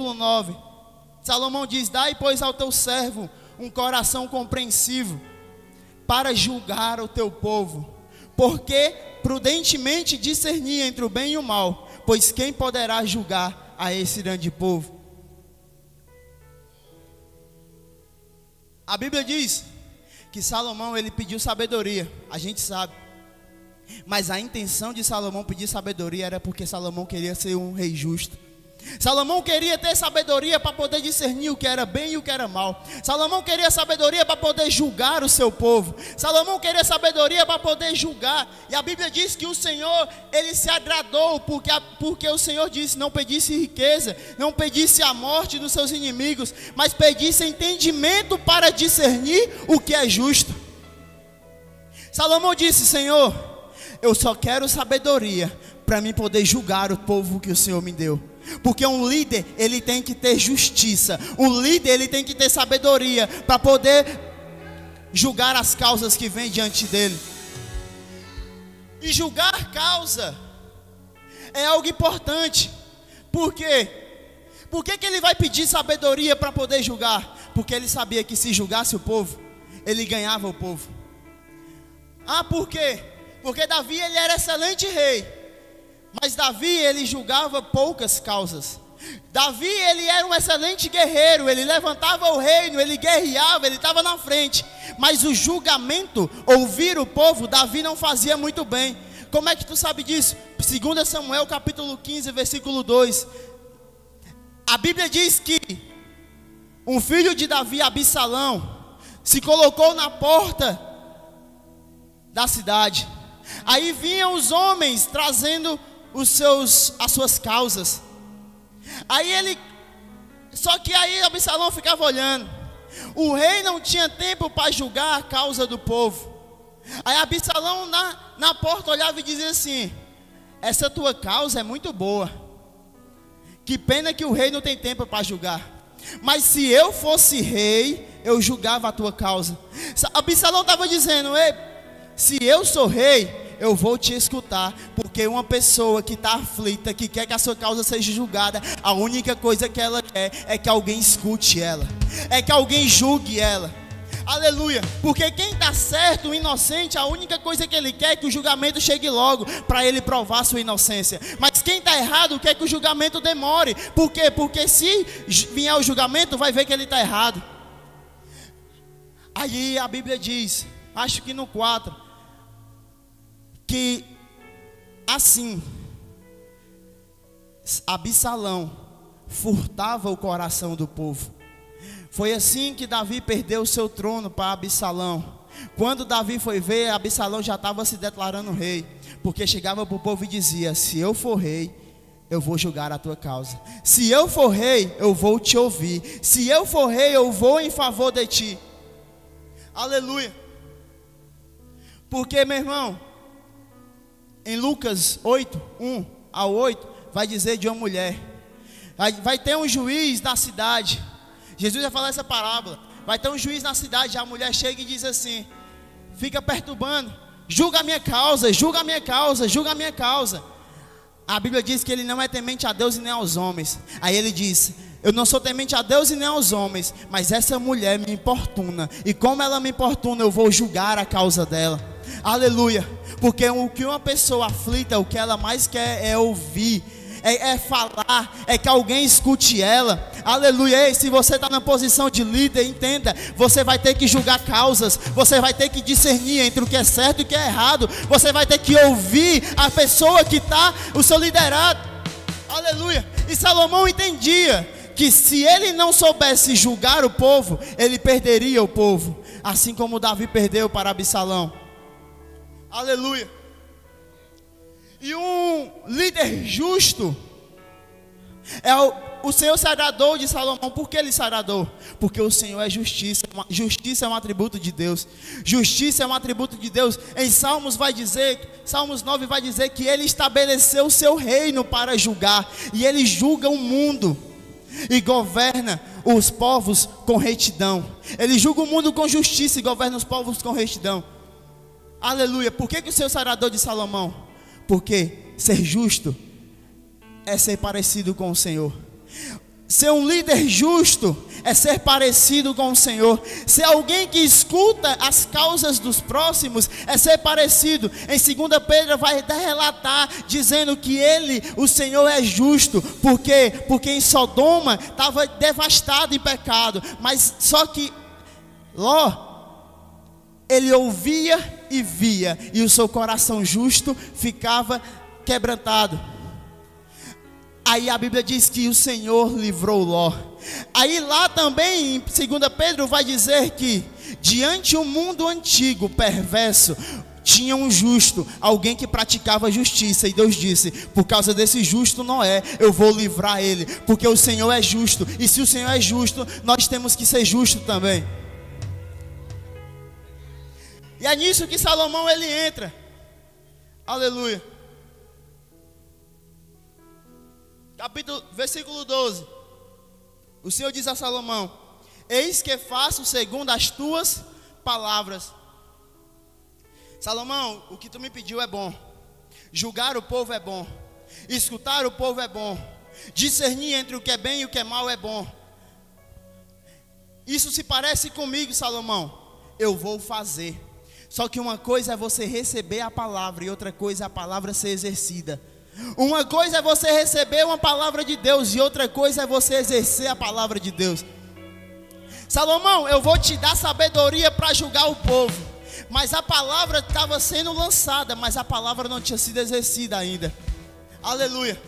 versículo 9, Salomão diz: dai, pois, ao teu servo um coração compreensivo, para julgar o teu povo, porque prudentemente discernir entre o bem e o mal, pois quem poderá julgar a esse grande povo? A Bíblia diz que Salomão, ele pediu sabedoria, a gente sabe, mas a intenção de Salomão pedir sabedoria era porque Salomão queria ser um rei justo. Salomão queria ter sabedoria para poder discernir o que era bem e o que era mal. Salomão queria sabedoria para poder julgar o seu povo. Salomão queria sabedoria para poder julgar. E a Bíblia diz que o Senhor, ele se agradou, porque o Senhor disse: não pedisse riqueza, não pedisse a morte dos seus inimigos, mas pedisse entendimento para discernir o que é justo. Salomão disse: Senhor, eu só quero sabedoria para mim poder julgar o povo que o Senhor me deu. Porque um líder, ele tem que ter justiça. Um líder, ele tem que ter sabedoria para poder julgar as causas que vêm diante dele. E julgar causa é algo importante. Por quê? Por que ele vai pedir sabedoria para poder julgar? Porque ele sabia que se julgasse o povo, ele ganhava o povo. Ah, por quê? Porque Davi, ele era excelente rei, mas Davi, ele julgava poucas causas. Davi, ele era um excelente guerreiro, ele levantava o reino, ele guerreava, ele estava na frente. Mas o julgamento, ouvir o povo, Davi não fazia muito bem. Como é que tu sabe disso? 2 Samuel capítulo 15, versículo 2. A Bíblia diz que um filho de Davi, Absalão, se colocou na porta da cidade. Aí vinham os homens trazendo as suas causas. Só que aí Absalão ficava olhando. O rei não tinha tempo para julgar a causa do povo. Aí Absalão na porta olhava e dizia assim: essa tua causa é muito boa, que pena que o rei não tem tempo para julgar, mas se eu fosse rei, eu julgava a tua causa. Absalão estava dizendo: ei, se eu sou rei, eu vou te escutar, porque uma pessoa que está aflita, que quer que a sua causa seja julgada, a única coisa que ela quer é que alguém escute ela, é que alguém julgue ela. Aleluia. Porque quem está certo, o inocente, a única coisa que ele quer é que o julgamento chegue logo, para ele provar sua inocência. Mas quem está errado quer que o julgamento demore. Por quê? Porque se vier o julgamento, vai ver que ele está errado. Aí a Bíblia diz, acho que no 4, que assim Absalão furtava o coração do povo. Foi assim que Davi perdeu o seu trono para Absalão. Quando Davi foi ver, Absalão já estava se declarando rei, porque chegava para o povo e dizia: se eu for rei, eu vou julgar a tua causa. Se eu for rei, eu vou te ouvir. Se eu for rei, eu vou em favor de ti. Aleluia. Porque, meu irmão, em Lucas 8, 1 ao 8, vai dizer de uma mulher. Vai ter um juiz na cidade. Jesus vai falar essa parábola. Vai ter um juiz na cidade. A mulher chega e diz assim, fica perturbando: julga a minha causa, julga a minha causa, julga a minha causa. A Bíblia diz que ele não é temente a Deus e nem aos homens. Aí ele diz: eu não sou temente a Deus e nem aos homens, mas essa mulher me importuna, e como ela me importuna, eu vou julgar a causa dela. Aleluia. Porque o que uma pessoa aflita, o que ela mais quer é ouvir, é falar, é que alguém escute ela. Aleluia. Ei, se você está na posição de líder, entenda, você vai ter que julgar causas, você vai ter que discernir entre o que é certo e o que é errado, você vai ter que ouvir a pessoa que está, o seu liderado. Aleluia. E Salomão entendia que se ele não soubesse julgar o povo, ele perderia o povo, assim como Davi perdeu para Absalão. Aleluia. E um líder justo, o Senhor se agradou de Salomão. Por que ele se agradou? Porque o Senhor é justiça. Justiça é um atributo de Deus. Justiça é um atributo de Deus. Em Salmos 9 vai dizer que ele estabeleceu o seu reino para julgar, e ele julga o mundo e governa os povos com retidão. Ele julga o mundo com justiça e governa os povos com retidão. Aleluia. Por que o Senhor se agradou de Salomão? Porque ser justo é ser parecido com o Senhor. Ser um líder justo é ser parecido com o Senhor. Ser alguém que escuta as causas dos próximos é ser parecido. Em 2 Pedro vai relatar dizendo que ele, o Senhor, é justo. Por quê? Porque em Sodoma estava devastado em pecado. Mas só que Ló, ele ouvia e via, e o seu coração justo ficava quebrantado. Aí a Bíblia diz que o Senhor livrou Ló. Aí lá também em 2 Pedro vai dizer que diante um mundo antigo, perverso, tinha um justo, alguém que praticava justiça. E Deus disse: por causa desse justo Noé, eu vou livrar ele, porque o Senhor é justo. E se o Senhor é justo, nós temos que ser justos também. E é nisso que Salomão ele entra. Aleluia. Versículo 12. O Senhor diz a Salomão: eis que faço segundo as tuas palavras. Salomão, o que tu me pediu é bom. Julgar o povo é bom. Escutar o povo é bom. Discernir entre o que é bem e o que é mal é bom. Isso se parece comigo, Salomão. Eu vou fazer. Só que uma coisa é você receber a palavra e outra coisa é a palavra ser exercida. Uma coisa é você receber uma palavra de Deus e outra coisa é você exercer a palavra de Deus. Salomão, eu vou te dar sabedoria para julgar o povo. Mas a palavra estava sendo lançada, mas a palavra não tinha sido exercida ainda. Aleluia.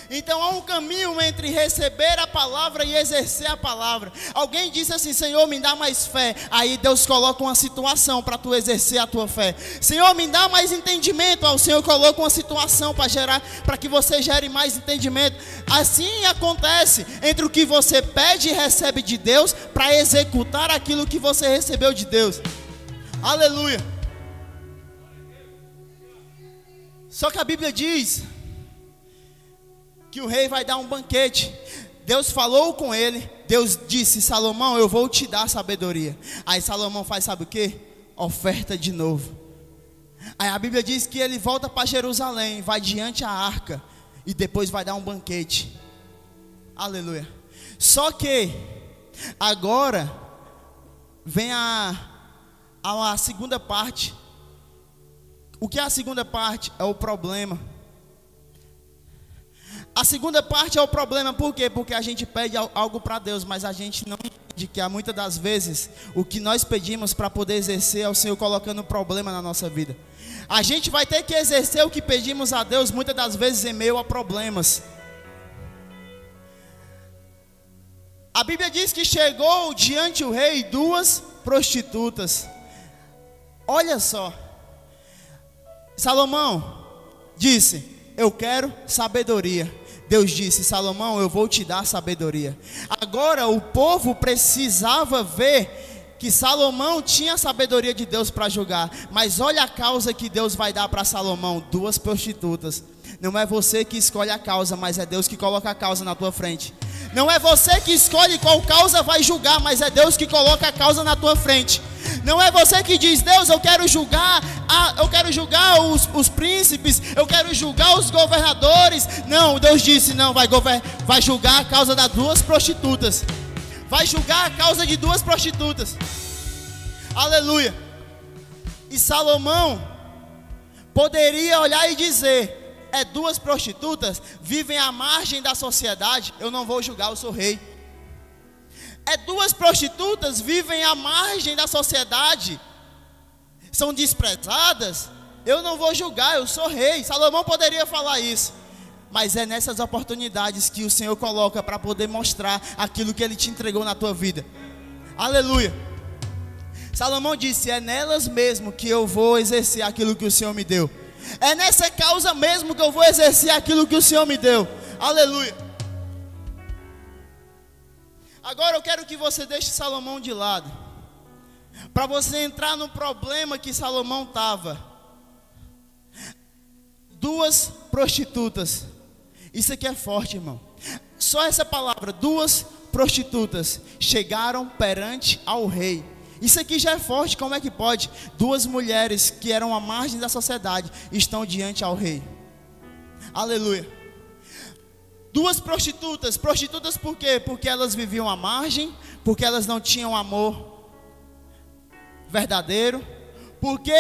Então há um caminho entre receber a palavra e exercer a palavra. Alguém disse assim: Senhor, me dá mais fé. Aí Deus coloca uma situação para tu exercer a tua fé. Senhor, me dá mais entendimento. Aí o Senhor coloca uma situação para que você gere mais entendimento. Assim acontece entre o que você pede e recebe de Deus, para executar aquilo que você recebeu de Deus. Aleluia. Só que a Bíblia diz que o rei vai dar um banquete. Deus falou com ele. Deus disse: Salomão, eu vou te dar sabedoria. Aí Salomão faz, sabe o que? Oferta de novo. Aí a Bíblia diz que ele volta para Jerusalém, vai diante a arca e depois vai dar um banquete. Aleluia. Só que agora vem a segunda parte. O que é a segunda parte? É o problema. A segunda parte é o problema. Por quê? Porque a gente pede algo para Deus, mas a gente não entende que muitas das vezes o que nós pedimos para poder exercer é o Senhor colocando problema na nossa vida. A gente vai ter que exercer o que pedimos a Deus muitas das vezes em meio a problemas. A Bíblia diz que chegou diante o rei 2 prostitutas. Olha só. Salomão disse: eu quero sabedoria. Deus disse: Salomão, eu vou te dar sabedoria. Agora o povo precisava ver que Salomão tinha a sabedoria de Deus para julgar. Mas olha a causa que Deus vai dar para Salomão: 2 prostitutas. Não é você que escolhe a causa, mas é Deus que coloca a causa na tua frente. Não é você que escolhe qual causa vai julgar, mas é Deus que coloca a causa na tua frente. Não é você que diz: Deus, eu quero julgar os príncipes, eu quero julgar os governadores. Não, Deus disse: não, vai julgar a causa das 2 prostitutas. Vai julgar a causa de 2 prostitutas. Aleluia. E Salomão poderia olhar e dizer: 2 prostitutas vivem à margem da sociedade, eu não vou julgar, eu sou rei. 2 prostitutas vivem à margem da sociedade, são desprezadas, eu não vou julgar, eu sou rei. Salomão poderia falar isso, mas é nessas oportunidades que o Senhor coloca para poder mostrar aquilo que Ele te entregou na tua vida. Aleluia. Salomão disse: é nelas mesmo que eu vou exercer aquilo que o Senhor me deu. É nessa causa mesmo que eu vou exercer aquilo que o Senhor me deu. Aleluia. Agora eu quero que você deixe Salomão de lado, para você entrar no problema que Salomão estava. 2 prostitutas. Isso aqui é forte, irmão. Só essa palavra: 2 prostitutas chegaram perante ao rei. Isso aqui já é forte. Como é que pode? 2 mulheres que eram à margem da sociedade estão diante ao rei. Aleluia. Duas prostitutas. Prostitutas por quê? Porque elas viviam à margem, porque elas não tinham amor verdadeiro, porque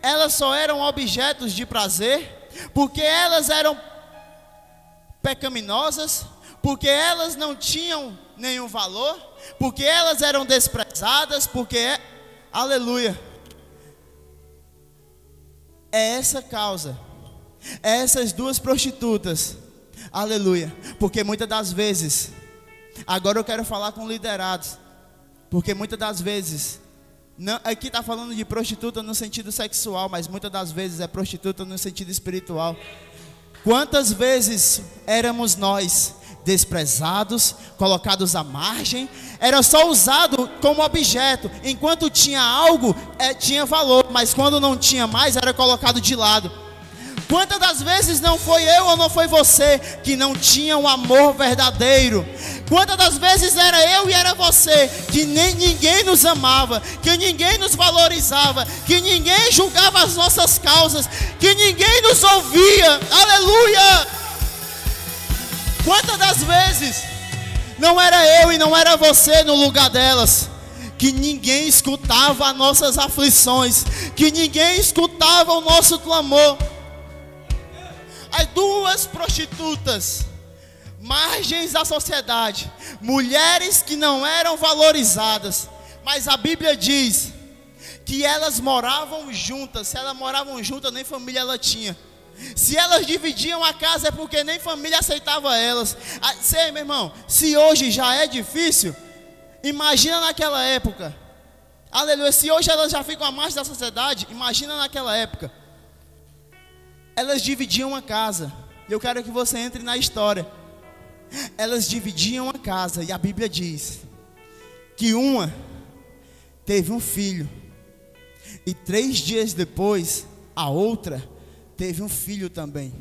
elas só eram objetos de prazer, porque elas eram pecaminosas, porque elas não tinham nenhum valor, porque elas eram desprezadas, aleluia. É essa causa, é essas duas prostitutas, aleluia. Porque muitas das vezes, agora eu quero falar com liderados, porque muitas das vezes, não, aqui está falando de prostituta no sentido sexual, mas muitas das vezes é prostituta no sentido espiritual. Quantas vezes éramos nós desprezados, colocados à margem, era só usado como objeto, enquanto tinha algo, tinha valor, mas quando não tinha mais, era colocado de lado. Quantas das vezes não foi eu ou não foi você que não tinha um amor verdadeiro? Quantas das vezes era eu e era você que nem ninguém nos amava, que ninguém nos valorizava, que ninguém julgava as nossas causas, que ninguém nos ouvia? Aleluia! Quantas das vezes não era eu e não era você no lugar delas, que ninguém escutava as nossas aflições, que ninguém escutava o nosso clamor? As duas prostitutas, margens da sociedade, mulheres que não eram valorizadas, mas a Bíblia diz que elas moravam juntas. Se elas moravam juntas, nem família ela tinha. Se elas dividiam a casa, é porque nem família aceitava elas. Sei, meu irmão, se hoje já é difícil, imagina naquela época. Aleluia. Se hoje elas já ficam à margem da sociedade, imagina naquela época. Elas dividiam a casa. Eu quero que você entre na história. Elas dividiam a casa, e a Bíblia diz que uma teve um filho, e 3 dias depois a outra teve um filho também.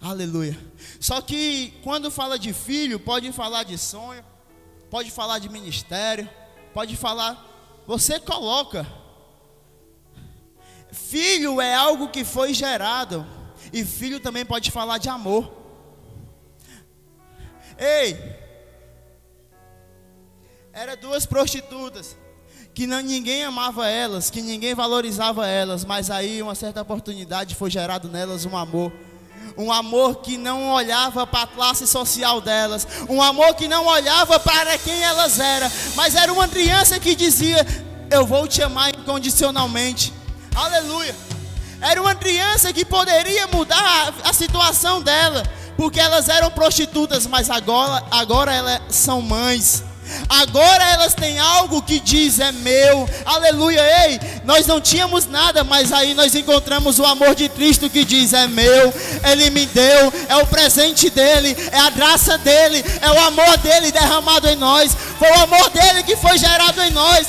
Aleluia. Só que quando fala de filho, pode falar de sonho, pode falar de ministério, pode falar, você coloca. Filho é algo que foi gerado, e filho também pode falar de amor. Ei, era duas prostitutas que ninguém amava elas, que ninguém valorizava elas, mas aí uma certa oportunidade foi gerado nelas um amor que não olhava para a classe social delas, um amor que não olhava para quem elas eram, mas era uma criança que dizia: eu vou te amar incondicionalmente. Aleluia. Era uma criança que poderia mudar a situação dela, porque elas eram prostitutas, mas agora elas são mães. Agora elas têm algo que diz: é meu. Aleluia. Ei, nós não tínhamos nada, mas aí nós encontramos o amor de Cristo que diz: é meu, Ele me deu, é o presente dEle, é a graça dEle, é o amor dEle derramado em nós, foi o amor dEle que foi gerado em nós.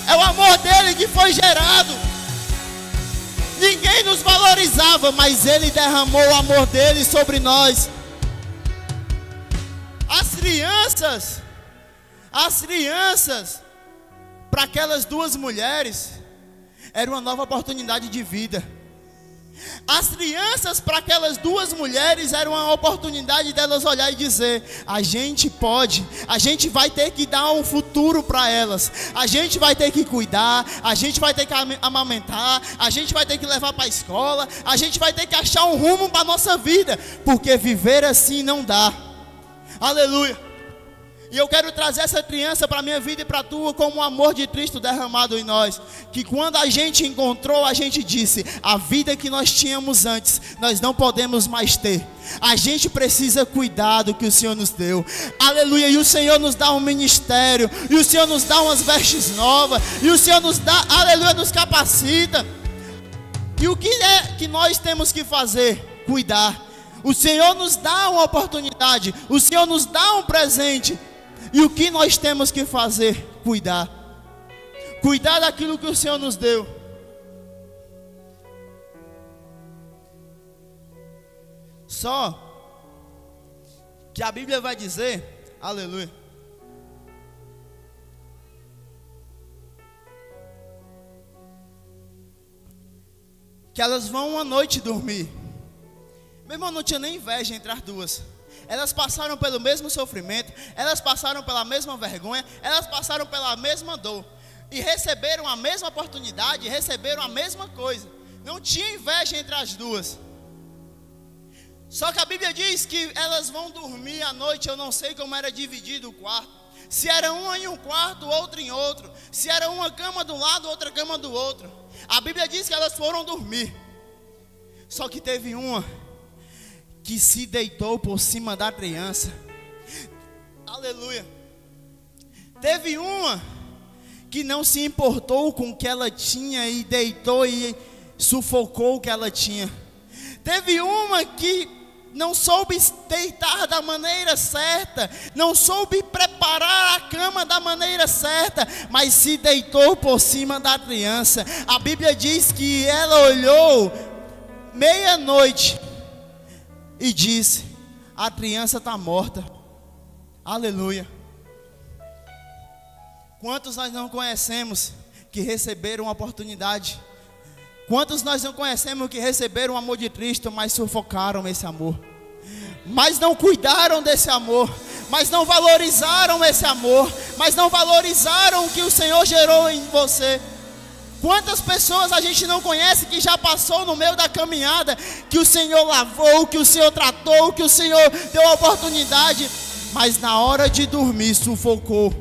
É o amor dEle que foi gerado. Ninguém nos valorizava, mas Ele derramou o amor dEle sobre nós. As crianças, para aquelas duas mulheres, era uma nova oportunidade de vida. As crianças, para aquelas duas mulheres, era uma oportunidade delas olhar e dizer: a gente pode, a gente vai ter que dar um futuro para elas, a gente vai ter que cuidar, a gente vai ter que amamentar, a gente vai ter que levar para a escola, a gente vai ter que achar um rumo para a nossa vida, porque viver assim não dá. Aleluia. E eu quero trazer essa criança para a minha vida e para a tua, como o amor de Cristo derramado em nós. Que quando a gente encontrou, a gente disse: a vida que nós tínhamos antes, nós não podemos mais ter. A gente precisa cuidar do que o Senhor nos deu. Aleluia. E o Senhor nos dá um ministério, e o Senhor nos dá umas vestes novas, e o Senhor nos dá, aleluia, nos capacita. E o que é que nós temos que fazer? Cuidar. O Senhor nos dá uma oportunidade, o Senhor nos dá um presente. E o que nós temos que fazer? Cuidar. Cuidar daquilo que o Senhor nos deu. Só que a Bíblia vai dizer, aleluia, que elas vão uma noite dormir, Meu irmão, não tinha nem inveja entre as duas. Elas passaram pelo mesmo sofrimento, elas passaram pela mesma vergonha, elas passaram pela mesma dor. E receberam a mesma oportunidade, receberam a mesma coisa. Não tinha inveja entre as duas. Só que a Bíblia diz que elas vão dormir à noite. Eu não sei como era dividido o quarto. Se era uma em um quarto, outra em outro. Se era uma cama de um lado, outra cama do outro. A Bíblia diz que elas foram dormir. Só que teve uma que se deitou por cima da criança. Aleluia. Teve uma que não se importou com o que ela tinha e deitou e sufocou o que ela tinha. Teve uma que não soube deitar da maneira certa, não soube preparar a cama da maneira certa, mas se deitou por cima da criança. A Bíblia diz que ela olhou meia-noite e disse: a criança está morta. Aleluia. Quantos nós não conhecemos que receberam uma oportunidade? Quantos nós não conhecemos que receberam o amor de Cristo, mas sufocaram esse amor, mas não cuidaram desse amor, mas não valorizaram esse amor, mas não valorizaram o que o Senhor gerou em você? Quantas pessoas a gente não conhece que já passou no meio da caminhada, que o Senhor lavou, que o Senhor tratou, que o Senhor deu a oportunidade, mas na hora de dormir sufocou,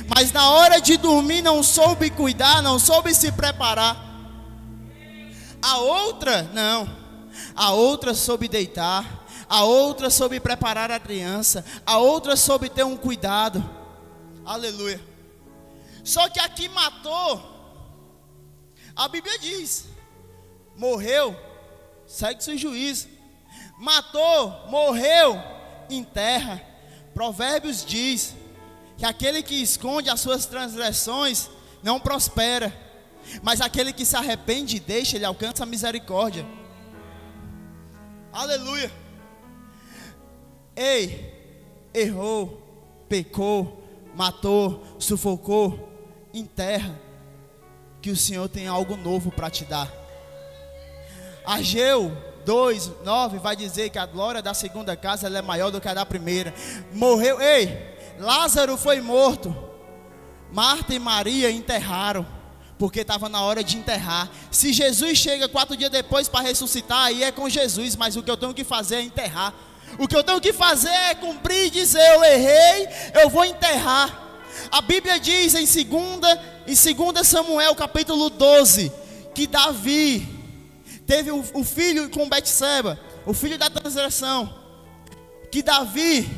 mas na hora de dormir não soube cuidar, não soube se preparar. A outra, não. A outra soube deitar. A outra soube preparar a criança. A outra soube ter um cuidado. Aleluia. Só que a que matou, a Bíblia diz, morreu, segue seu juízo. Matou, morreu, enterra. Provérbios diz que aquele que esconde as suas transgressões não prospera, mas aquele que se arrepende e deixa, ele alcança a misericórdia. Aleluia. Ei, errou, pecou, matou, sufocou, enterra, que o Senhor tem algo novo para te dar. Ageu 2:9 vai dizer que a glória da segunda casa ela é maior do que a da primeira. Morreu, ei, Lázaro foi morto, Marta e Maria enterraram, porque estava na hora de enterrar. Se Jesus chega 4 dias depois para ressuscitar, aí é com Jesus, mas o que eu tenho que fazer é enterrar. O que eu tenho que fazer é cumprir e dizer: eu errei, eu vou enterrar. A Bíblia diz em 2 Samuel capítulo 12, que Davi teve o filho com Betseba, o filho da transgressão, que Davi,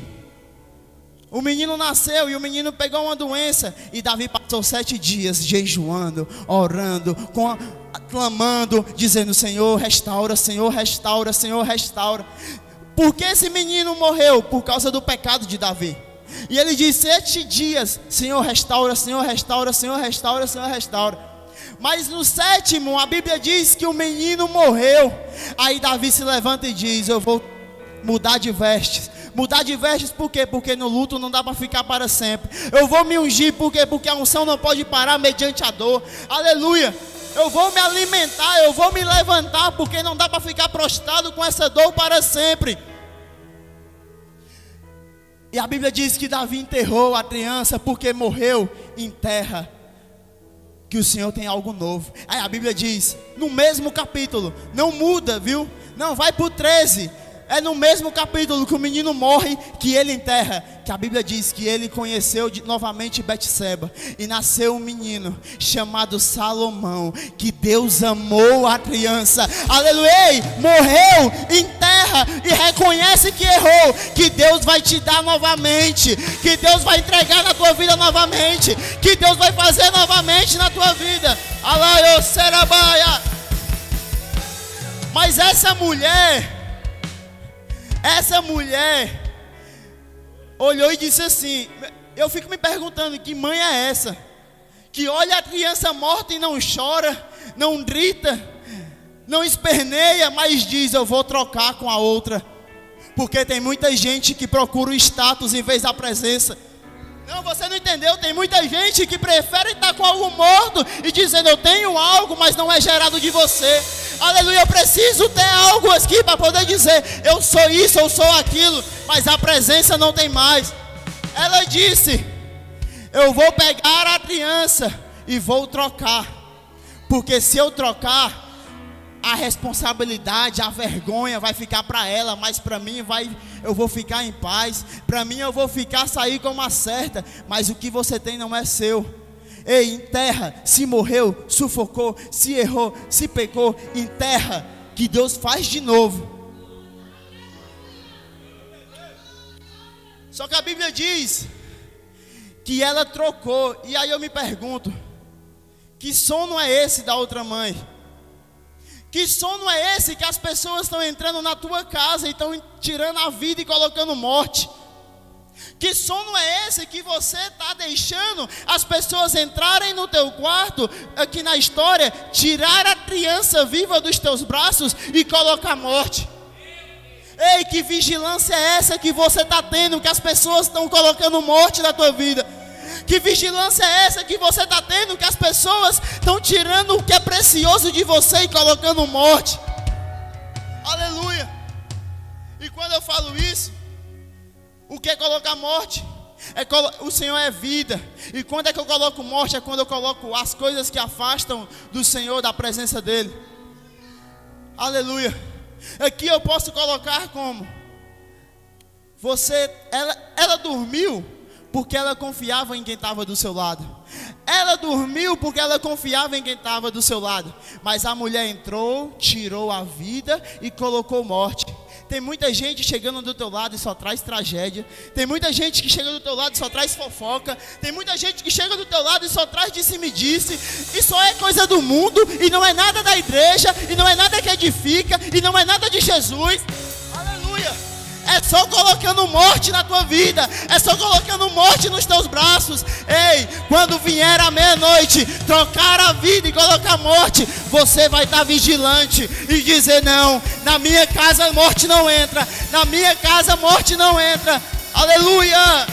o menino nasceu e o menino pegou uma doença, e Davi passou 7 dias jejuando, orando, clamando, dizendo: Senhor restaura, Senhor restaura, Senhor restaura. Porque esse menino morreu por causa do pecado de Davi. E ele disse: 7 dias, Senhor restaura, Senhor restaura, Senhor restaura, Senhor restaura. Mas no 7º, a Bíblia diz que o menino morreu. Aí Davi se levanta e diz: eu vou mudar de vestes. Mudar de vestes por quê? Porque no luto não dá para ficar para sempre. Eu vou me ungir, por quê? Porque a unção não pode parar mediante a dor. Aleluia. Eu vou me alimentar, eu vou me levantar, porque não dá para ficar prostrado com essa dor para sempre. E a Bíblia diz que Davi enterrou a criança porque morreu. Enterra, que o Senhor tem algo novo. Aí a Bíblia diz, no mesmo capítulo, não muda, viu? Não, vai para o 13. É no mesmo capítulo que o menino morre, que ele enterra, que a Bíblia diz que ele conheceu novamente Betseba, e nasceu um menino chamado Salomão, que Deus amou a criança. Aleluia. Morreu, enterra e reconhece que errou, que Deus vai te dar novamente, que Deus vai entregar na tua vida novamente, que Deus vai fazer novamente na tua vida. Alaiô Serabaia. Mas essa mulher olhou e disse assim, eu fico me perguntando, que mãe é essa? Que olha a criança morta e não chora, não grita, não esperneia, mas diz: eu vou trocar com a outra. Porque tem muita gente que procura o status em vez da presença. Não, você não entendeu, tem muita gente que prefere estar com algo morto e dizendo: eu tenho algo, mas não é gerado de você. Aleluia, eu preciso ter algo aqui para poder dizer, eu sou isso, eu sou aquilo, mas a presença não tem mais. Ela disse, eu vou pegar a criança e vou trocar, porque se eu trocar, a responsabilidade, a vergonha vai ficar para ela, mas para mim eu vou ficar em paz, para mim eu vou sair como a certa, mas o que você tem não é seu. Ei, enterra, se morreu, sufocou, se errou, se pecou, enterra, que Deus faz de novo. Só que a Bíblia diz que ela trocou, e aí eu me pergunto, que sono é esse da outra mãe? Que sono é esse que as pessoas estão entrando na tua casa e estão tirando a vida e colocando morte? Que sono é esse que você está deixando as pessoas entrarem no teu quarto, aqui na história, tirar a criança viva dos teus braços e colocar morte? Ei, que vigilância é essa que você está tendo, que as pessoas estão colocando morte na tua vida? Que vigilância é essa que você está tendo, que as pessoas estão tirando o que é precioso de você e colocando morte? Aleluia. E quando eu falo isso, o que é colocar morte? O Senhor é vida. E quando é que eu coloco morte? É quando eu coloco as coisas que afastam do Senhor, da presença dEle. Aleluia. Aqui eu posso colocar como ela dormiu porque ela confiava em quem estava do seu lado. Ela dormiu porque ela confiava em quem estava do seu lado. Mas a mulher entrou, tirou a vida e colocou morte. Tem muita gente chegando do teu lado e só traz tragédia. Tem muita gente que chega do teu lado e só traz fofoca. Tem muita gente que chega do teu lado e só traz disse-me-disse. E só é coisa do mundo, e não é nada da igreja, e não é nada que edifica, e não é nada de Jesus. Aleluia. É só colocando morte na tua vida, é só colocando morte nos teus braços. Ei, quando vier a meia-noite, trocar a vida e colocar morte, você vai estar vigilante e dizer: não, na minha casa a morte não entra, na minha casa a morte não entra. Aleluia.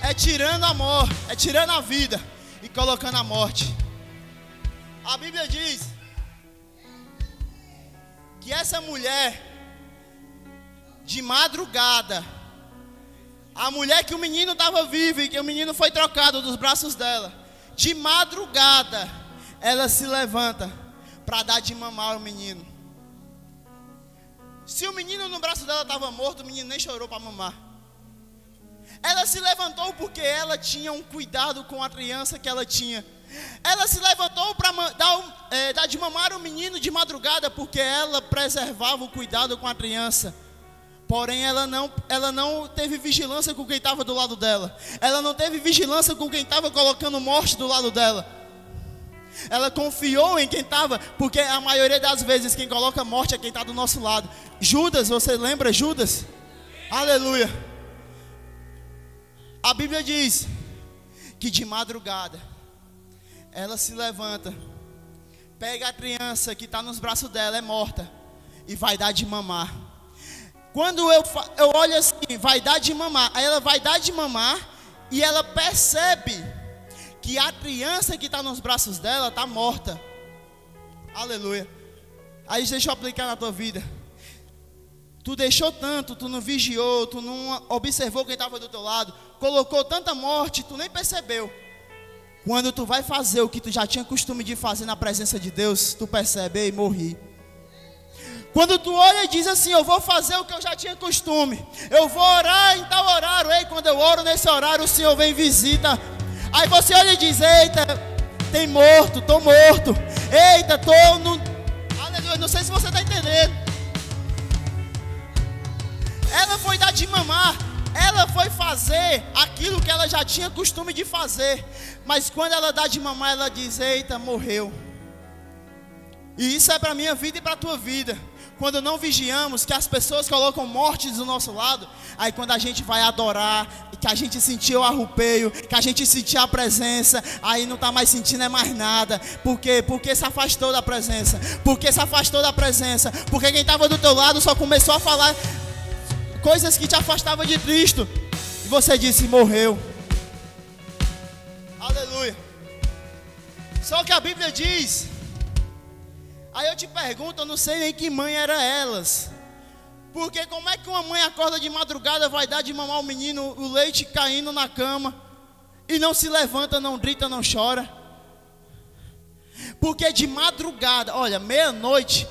É tirando amor, é tirando a vida e colocando a morte. A Bíblia diz que essa mulher, de madrugada, a mulher que o menino estava vivo e que o menino foi trocado dos braços dela, de madrugada, ela se levanta para dar de mamar ao menino. Se o menino no braço dela estava morto, o menino nem chorou para mamar. Ela se levantou porque ela tinha um cuidado com a criança que ela tinha. Ela se levantou para dar de mamar o menino de madrugada porque ela preservava o cuidado com a criança. Porém ela não teve vigilância com quem estava do lado dela. Ela não teve vigilância com quem estava colocando morte do lado dela. Ela confiou em quem estava, porque a maioria das vezes quem coloca morte é quem está do nosso lado. Judas, você lembra Judas? Aleluia. A Bíblia diz que de madrugada ela se levanta, pega a criança que está nos braços dela, é morta, e vai dar de mamar. Quando eu olho assim, vai dar de mamar, aí ela vai dar de mamar e ela percebe que a criança que está nos braços dela está morta. Aleluia. Aí deixa eu aplicar na tua vida. Tu deixou tanto, tu não vigiou, tu não observou quem estava do teu lado, colocou tanta morte, tu nem percebeu. Quando tu vai fazer o que tu já tinha costume de fazer na presença de Deus, tu percebe: ei, morri. Quando tu olha e diz assim: eu vou fazer o que eu já tinha costume, eu vou orar em tal horário. Ei, quando eu oro nesse horário, o Senhor vem e visita. Aí você olha e diz: eita, tem morto, tô morto. Eita, tô no... Aleluia, não sei se você está entendendo. Ela foi dar de mamar, ela foi fazer aquilo que ela já tinha costume de fazer. Mas quando ela dá de mamar, ela diz: eita, morreu. E isso é para a minha vida e para a tua vida. Quando não vigiamos, que as pessoas colocam mortes do nosso lado, aí quando a gente vai adorar, que a gente sentiu o arrupeio, que a gente sentiu a presença, aí não está mais sentindo mais nada. Por quê? Porque se afastou da presença. Porque se afastou da presença. Porque quem estava do teu lado só começou a falar coisas que te afastavam de Cristo. E você disse: morreu. Aleluia. Só que a Bíblia diz, aí eu te pergunto, eu não sei nem que mãe era elas. Porque como é que uma mãe acorda de madrugada, vai dar de mamar o menino, o leite caindo na cama, e não se levanta, não grita, não chora? Porque de madrugada, olha, meia-noite,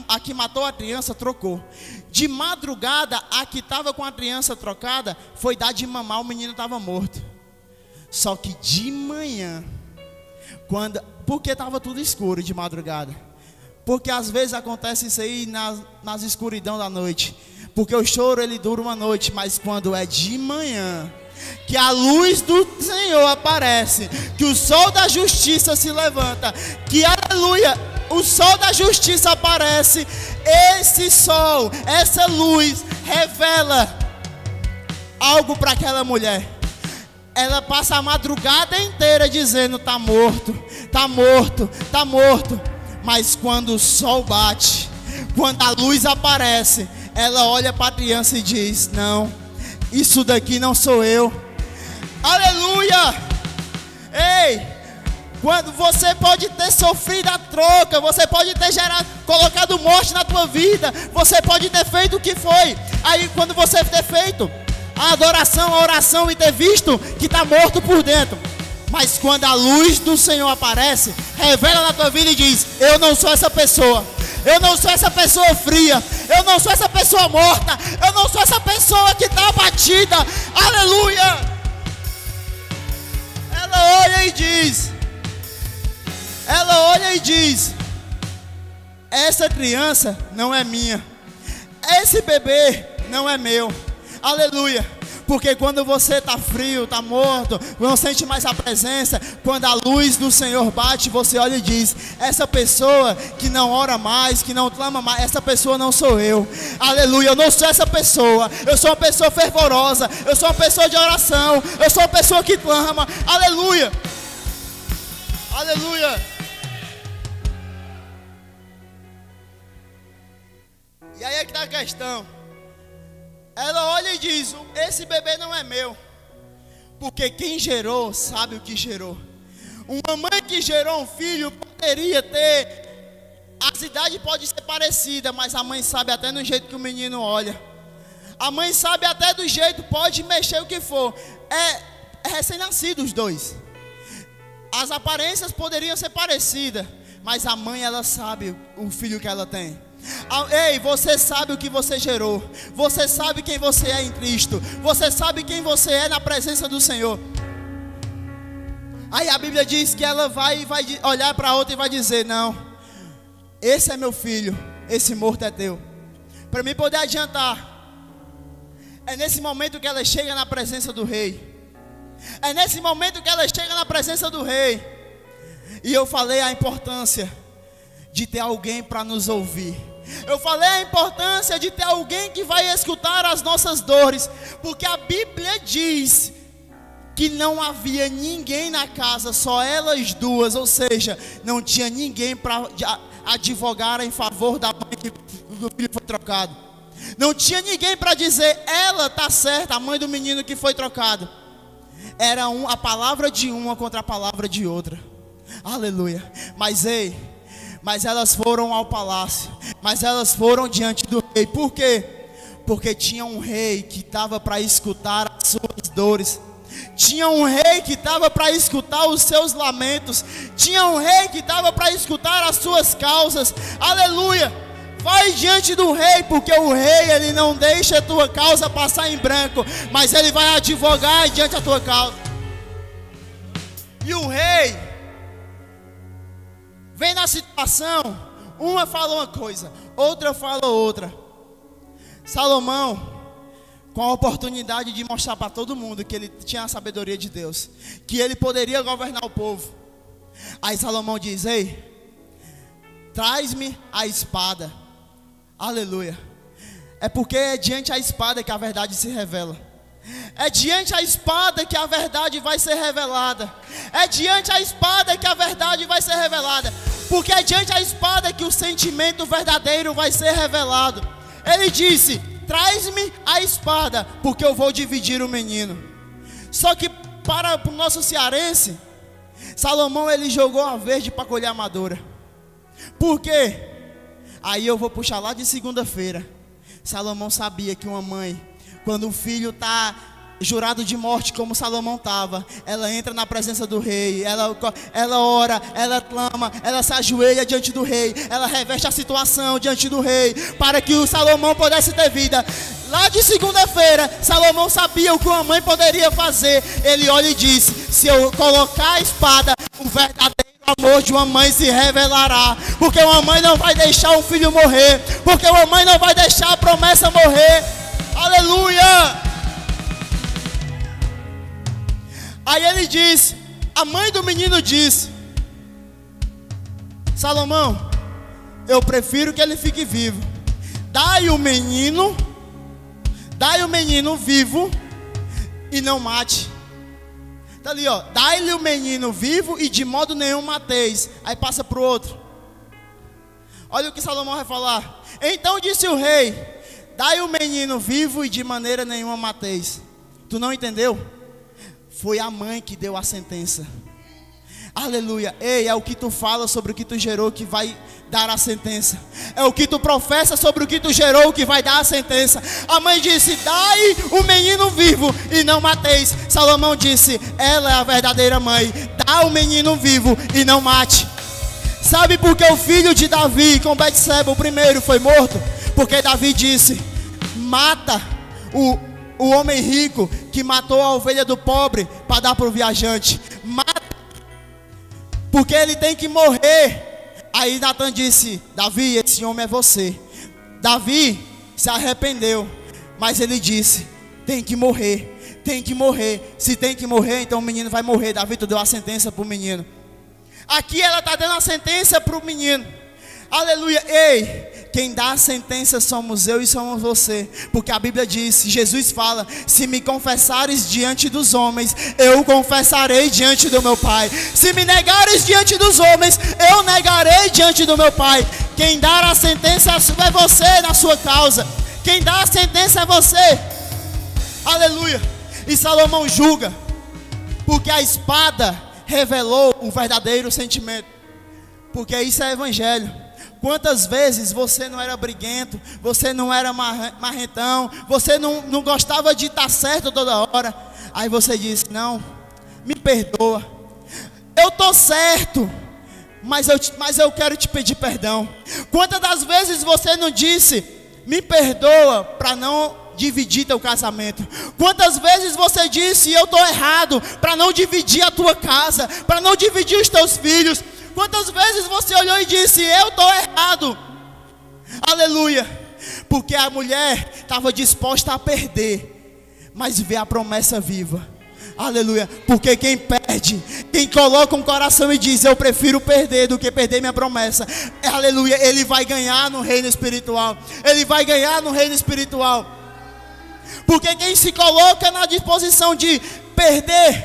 a que matou a criança trocou. De madrugada, a que estava com a criança trocada, foi dar de mamar, o menino estava morto. Só que de manhã, porque estava tudo escuro de madrugada. Porque às vezes acontece isso aí nas escuridão da noite. Porque o choro ele dura uma noite, mas quando é de manhã, que a luz do Senhor aparece, que o sol da justiça se levanta, que aleluia, o sol da justiça aparece, esse sol, essa luz revela algo para aquela mulher. Ela passa a madrugada inteira dizendo: está morto, está morto, está morto. Mas quando o sol bate, quando a luz aparece, ela olha para a criança e diz: não, isso daqui não sou eu. Aleluia! Ei, quando você pode ter sofrido a troca, você pode ter colocado morte na tua vida, você pode ter feito o que foi. Aí quando você ter feito a adoração, a oração e ter visto que está morto por dentro, mas quando a luz do Senhor aparece, revela na tua vida e diz: eu não sou essa pessoa. Eu não sou essa pessoa fria. Eu não sou essa pessoa morta. Eu não sou essa pessoa que está abatida. Aleluia. Ela olha e diz: essa criança não é minha. Esse bebê não é meu. Aleluia. Porque quando você está frio, está morto, não sente mais a presença, quando a luz do Senhor bate, você olha e diz: essa pessoa que não ora mais, que não clama mais, essa pessoa não sou eu. Aleluia, eu não sou essa pessoa. Eu sou uma pessoa fervorosa, eu sou uma pessoa de oração, eu sou uma pessoa que clama. Aleluia. Aleluia. E aí é que está a questão. Ela olha e diz: esse bebê não é meu. Porque quem gerou sabe o que gerou. Uma mãe que gerou um filho poderia ter, as idades podem ser parecidas, mas a mãe sabe até no jeito que o menino olha. A mãe sabe até do jeito, pode mexer o que for. É recém-nascido os dois. As aparências poderiam ser parecidas, mas a mãe, ela sabe o filho que ela tem. Ei, você sabe o que você gerou. Você sabe quem você é em Cristo. Você sabe quem você é na presença do Senhor. Aí a Bíblia diz que ela vai olhar para outra e vai dizer: não, esse é meu filho, esse morto é teu. Para mim poder adiantar, é nesse momento que ela chega na presença do rei. É nesse momento que ela chega na presença do rei. E eu falei a importância de ter alguém para nos ouvir. Eu falei a importância de ter alguém que vai escutar as nossas dores. Porque a Bíblia diz que não havia ninguém na casa, só elas duas. Ou seja, não tinha ninguém para advogar em favor da mãe que o filho foi trocado. Não tinha ninguém para dizer: ela está certa, a mãe do menino que foi trocado. Era a palavra de uma contra a palavra de outra. Aleluia. Mas elas foram ao palácio. Mas elas foram diante do rei. Por quê? Porque tinha um rei que estava para escutar as suas dores. Tinha um rei que estava para escutar os seus lamentos. Tinha um rei que estava para escutar as suas causas. Aleluia. Vai diante do rei, porque o rei, ele não deixa a tua causa passar em branco, mas ele vai advogar diante da tua causa. E o rei vem na situação, uma fala uma coisa, outra fala outra. Salomão, com a oportunidade de mostrar para todo mundo que ele tinha a sabedoria de Deus, que ele poderia governar o povo. Aí Salomão diz: ei, traz-me a espada. Aleluia. É porque é diante a espada que a verdade se revela. É diante a espada que a verdade vai ser revelada. É diante a espada que a verdade vai ser revelada. Porque é diante a espada que o sentimento verdadeiro vai ser revelado. Ele disse: traz-me a espada, porque eu vou dividir o menino. Só que para o nosso cearense, Salomão ele jogou a verde para colher a madura. Por quê? Aí eu vou puxar lá de segunda-feira. Salomão sabia que uma mãe, quando o filho está jurado de morte, como Salomão estava, ela entra na presença do rei, ela ora, ela clama, ela se ajoelha diante do rei, ela reveste a situação diante do rei, para que o Salomão pudesse ter vida. Lá de segunda-feira, Salomão sabia o que uma mãe poderia fazer. Ele olha e diz: se eu colocar a espada, o verdadeiro amor de uma mãe se revelará, porque uma mãe não vai deixar um filho morrer, porque uma mãe não vai deixar a promessa morrer. Aleluia! Aí ele diz, a mãe do menino diz: Salomão, eu prefiro que ele fique vivo. Dai o menino vivo e não mate. Tá ali, ó. Dai-lhe o menino vivo e de modo nenhum mateis. Aí passa para o outro. Olha o que Salomão vai falar. Então disse o rei: dai o menino vivo e de maneira nenhuma mateis. Tu não entendeu? Foi a mãe que deu a sentença. Aleluia. Ei, é o que tu fala sobre o que tu gerou que vai dar a sentença. É o que tu professa sobre o que tu gerou que vai dar a sentença. A mãe disse: dai o menino vivo e não mateis. Salomão disse: ela é a verdadeira mãe. Dá o menino vivo e não mate. Sabe por que o filho de Davi com Betseba, o primeiro, foi morto? Porque Davi disse: mata o homem rico que matou a ovelha do pobre para dar para o viajante. Mata, porque ele tem que morrer. Aí Natan disse: Davi, esse homem é você. Davi se arrependeu, mas ele disse: tem que morrer, tem que morrer. Se tem que morrer, então o menino vai morrer. Davi, tu deu a sentença para o menino. Aqui ela está dando a sentença para o menino. Aleluia. Ei, quem dá a sentença somos eu e somos você, porque a Bíblia diz, Jesus fala: se me confessares diante dos homens, eu confessarei diante do meu Pai. Se me negares diante dos homens, eu negarei diante do meu Pai. Quem dá a sentença é você na sua causa. Quem dá a sentença é você. Aleluia. E Salomão julga, porque a espada revelou um verdadeiro sentimento. Porque isso é evangelho. Quantas vezes você não era briguento, você não era marrentão, você não gostava de estar certo toda hora. Aí você disse: não, me perdoa, eu estou certo, mas eu quero te pedir perdão. Quantas das vezes você não disse: me perdoa, para não dividir teu casamento? Quantas vezes você disse: eu estou errado, para não dividir a tua casa, para não dividir os teus filhos? Quantas vezes você olhou e disse: eu estou errado? Aleluia. Porque a mulher estava disposta a perder, mas vê a promessa viva. Aleluia. Porque quem perde, quem coloca um coração e diz: eu prefiro perder do que perder minha promessa, aleluia, ele vai ganhar no reino espiritual. Ele vai ganhar no reino espiritual. Porque quem se coloca na disposição de perder,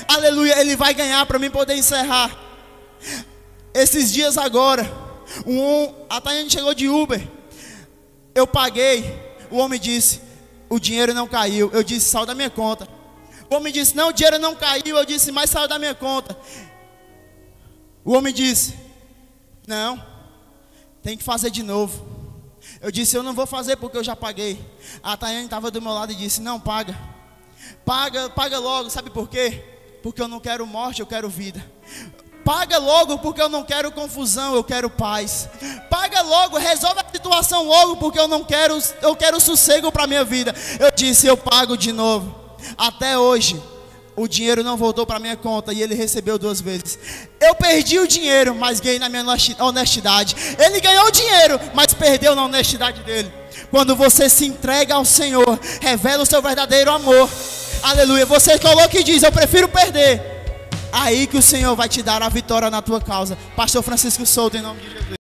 aleluia, ele vai ganhar. Para mim poder encerrar, esses dias agora, a Tayane chegou de Uber, eu paguei, o homem disse: o dinheiro não caiu. Eu disse: saiu da minha conta. O homem disse: não, o dinheiro não caiu. Eu disse: mas saiu da minha conta. O homem disse: não, tem que fazer de novo. Eu disse: eu não vou fazer porque eu já paguei. A Tayane estava do meu lado e disse: não, paga logo. Sabe por quê? Porque eu não quero morte, eu quero vida. Paga logo, porque eu não quero confusão, eu quero paz. Paga logo, resolve a situação logo, porque eu quero sossego para a minha vida. Eu disse: eu pago de novo. Até hoje, o dinheiro não voltou para a minha conta e ele recebeu 2 vezes. Eu perdi o dinheiro, mas ganhei na minha honestidade. Ele ganhou o dinheiro, mas perdeu na honestidade dele. Quando você se entrega ao Senhor, revela o seu verdadeiro amor. Aleluia. Você coloca e diz: eu prefiro perder. Aí que o Senhor vai te dar a vitória na tua causa. Pastor Francisco Souto, em nome de Jesus.